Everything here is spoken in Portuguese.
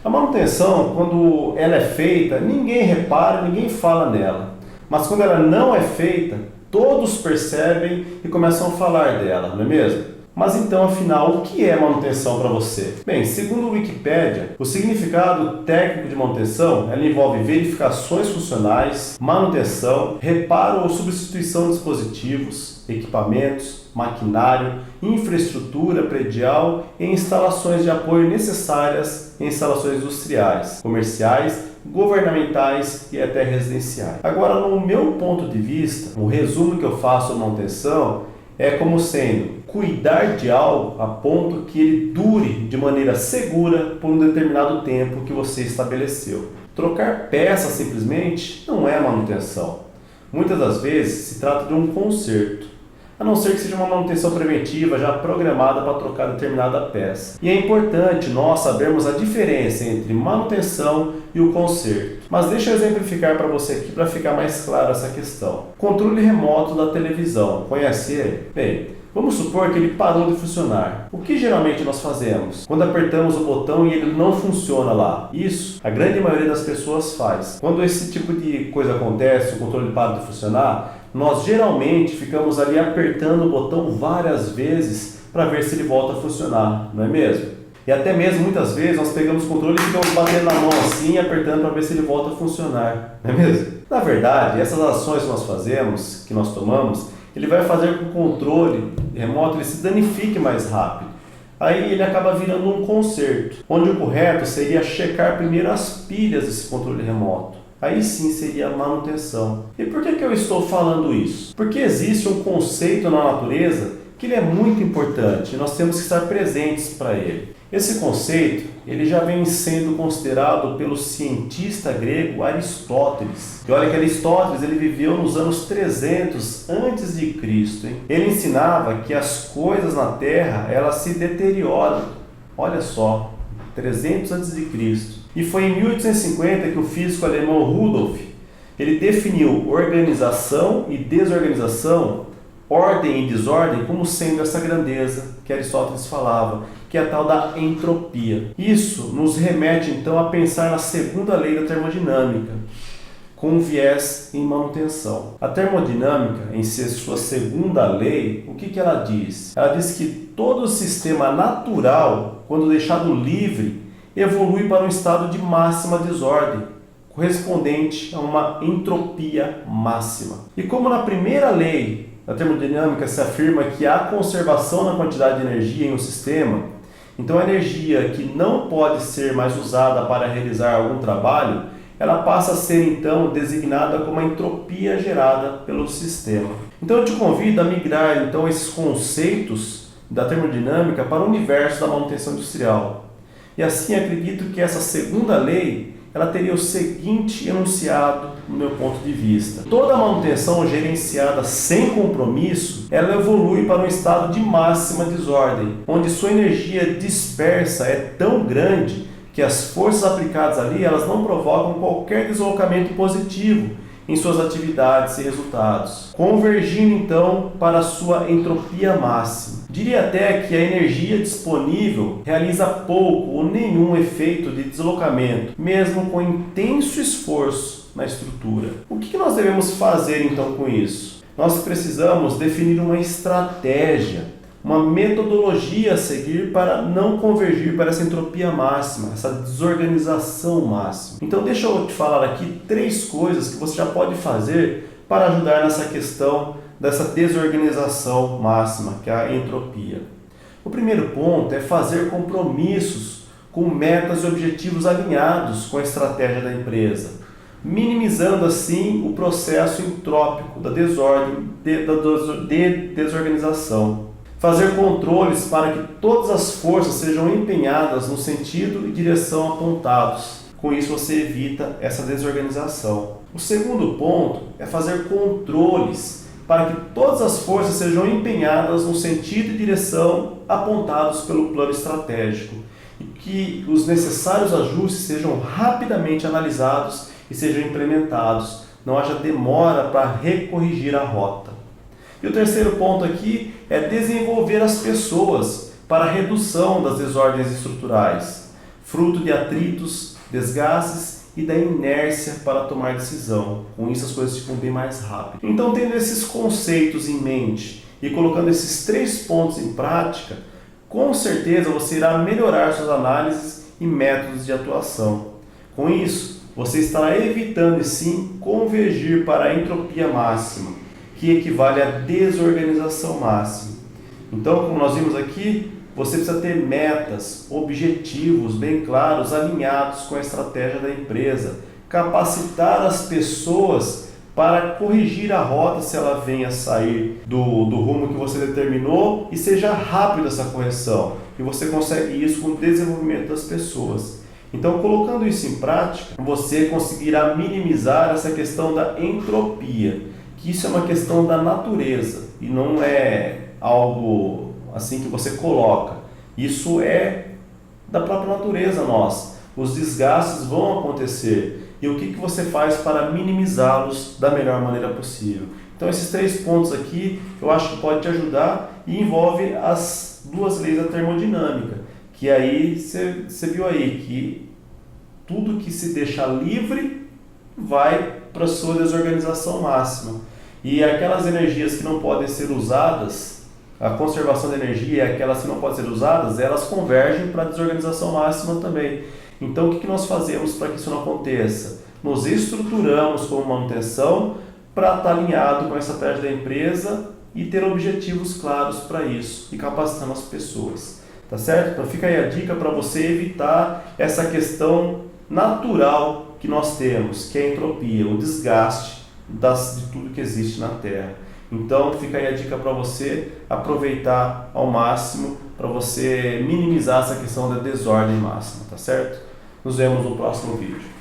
A manutenção, quando ela é feita, ninguém repara, ninguém fala nela. Mas quando ela não é feita, todos percebem e começam a falar dela, não é mesmo? Mas então, afinal, o que é manutenção para você? Bem, segundo o Wikipédia, o significado técnico de manutenção, ela envolve verificações funcionais, manutenção, reparo ou substituição de dispositivos, equipamentos, maquinário, infraestrutura predial e instalações de apoio necessárias em instalações industriais, comerciais, governamentais e até residenciais. Agora, no meu ponto de vista, o resumo que eu faço da manutenção é como sendo cuidar de algo a ponto que ele dure de maneira segura por um determinado tempo que você estabeleceu. Trocar peças simplesmente não é manutenção. Muitas das vezes se trata de um conserto, a não ser que seja uma manutenção preventiva já programada para trocar determinada peça. E é importante nós sabermos a diferença entre manutenção e o conserto. Mas deixa eu exemplificar para você aqui para ficar mais claro essa questão. Controle remoto da televisão, conhece ele? Bem, vamos supor que ele parou de funcionar. O que geralmente nós fazemos? Quando apertamos o botão e ele não funciona lá. Isso, a grande maioria das pessoas faz. Quando esse tipo de coisa acontece, o controle para de funcionar, nós geralmente ficamos ali apertando o botão várias vezes para ver se ele volta a funcionar, não é mesmo? E até mesmo muitas vezes nós pegamos o controle e ficamos batendo na mão assim e apertando para ver se ele volta a funcionar, não é mesmo? Na verdade, essas ações que nós fazemos, que nós tomamos, ele vai fazer com que o controle remoto ele se danifique mais rápido. Aí ele acaba virando um conserto, onde o correto seria checar primeiro as pilhas desse controle remoto. Aí sim seria a manutenção. E por que eu estou falando isso? Porque existe um conceito na natureza que ele é muito importante e nós temos que estar presentes para ele. Esse conceito ele já vem sendo considerado pelo cientista grego Aristóteles. E olha que Aristóteles ele viveu nos anos 300 antes de Cristo. Ele ensinava que as coisas na Terra elas se deterioram. Olha só, 300 antes de Cristo. E foi em 1850 que o físico alemão Rudolf ele definiu organização e desorganização, ordem e desordem como sendo essa grandeza que Aristóteles falava, que é a tal da entropia. Isso nos remete então a pensar na segunda lei da termodinâmica, com viés em manutenção. A termodinâmica, em sua segunda lei, o que ela diz? Ela diz que todo sistema natural, quando deixado livre, evolui para um estado de máxima desordem, correspondente a uma entropia máxima. E como na primeira lei da termodinâmica se afirma que há conservação na quantidade de energia em um sistema, então a energia que não pode ser mais usada para realizar algum trabalho, ela passa a ser então designada como a entropia gerada pelo sistema. Então eu te convido a migrar então esses conceitos da termodinâmica para o universo da manutenção industrial. E assim acredito que essa segunda lei ela teria o seguinte enunciado no meu ponto de vista. Toda manutenção gerenciada sem compromisso, ela evolui para um estado de máxima desordem, onde sua energia dispersa é tão grande que as forças aplicadas ali elas não provocam qualquer deslocamento positivo em suas atividades e resultados, convergindo então para a sua entropia máxima. Diria até que a energia disponível realiza pouco ou nenhum efeito de deslocamento, mesmo com intenso esforço na estrutura. O que nós devemos fazer então com isso? Nós precisamos definir uma estratégia, uma metodologia a seguir para não convergir para essa entropia máxima, essa desorganização máxima. Então deixa eu te falar aqui 3 coisas que você já pode fazer para ajudar nessa questão dessa desorganização máxima, que é a entropia. O primeiro ponto é fazer compromissos com metas e objetivos alinhados com a estratégia da empresa, minimizando assim o processo entrópico da desordem, de desorganização. Fazer controles para que todas as forças sejam empenhadas no sentido e direção apontados. Com isso você evita essa desorganização. O segundo ponto é fazer controles para que todas as forças sejam empenhadas no sentido e direção apontados pelo plano estratégico e que os necessários ajustes sejam rapidamente analisados e sejam implementados. Não haja demora para recorrigir a rota. E o terceiro ponto aqui é desenvolver as pessoas para a redução das desordens estruturais. fruto de atritos, desgastes e da inércia para tomar decisão. Com isso as coisas ficam bem mais rápido. Então, tendo esses conceitos em mente e colocando esses 3 pontos em prática, com certeza você irá melhorar suas análises e métodos de atuação. Com isso, você estará evitando e sim convergir para a entropia máxima, que equivale à desorganização máxima. Então, como nós vimos aqui, você precisa ter metas, objetivos bem claros, alinhados com a estratégia da empresa, capacitar as pessoas para corrigir a rota se ela venha sair do rumo que você determinou e seja rápida essa correção. E você consegue isso com o desenvolvimento das pessoas. Então, colocando isso em prática, você conseguirá minimizar essa questão da entropia, que isso é uma questão da natureza e não é algo assim que você coloca. Isso é da própria natureza nossa. Os desgastes vão acontecer. E o que você faz para minimizá-los da melhor maneira possível? Então, esses 3 pontos aqui eu acho que pode te ajudar e envolve as 2 leis da termodinâmica, que aí você viu aí que tudo que se deixa livre vai para a sua desorganização máxima. E aquelas energias que não podem ser usadas, a conservação de energia, aquelas que não podem ser usadas, elas convergem para a desorganização máxima também. Então, o que nós fazemos para que isso não aconteça? Nos estruturamos como manutenção para estar alinhado com a estratégia da empresa e ter objetivos claros para isso e capacitando as pessoas. Tá certo? Então, fica aí a dica para você evitar essa questão natural que nós temos, que é a entropia, o desgaste de tudo que existe na Terra. Então, fica aí a dica para você aproveitar ao máximo, para você minimizar essa questão da desordem máxima, tá certo? Nos vemos no próximo vídeo.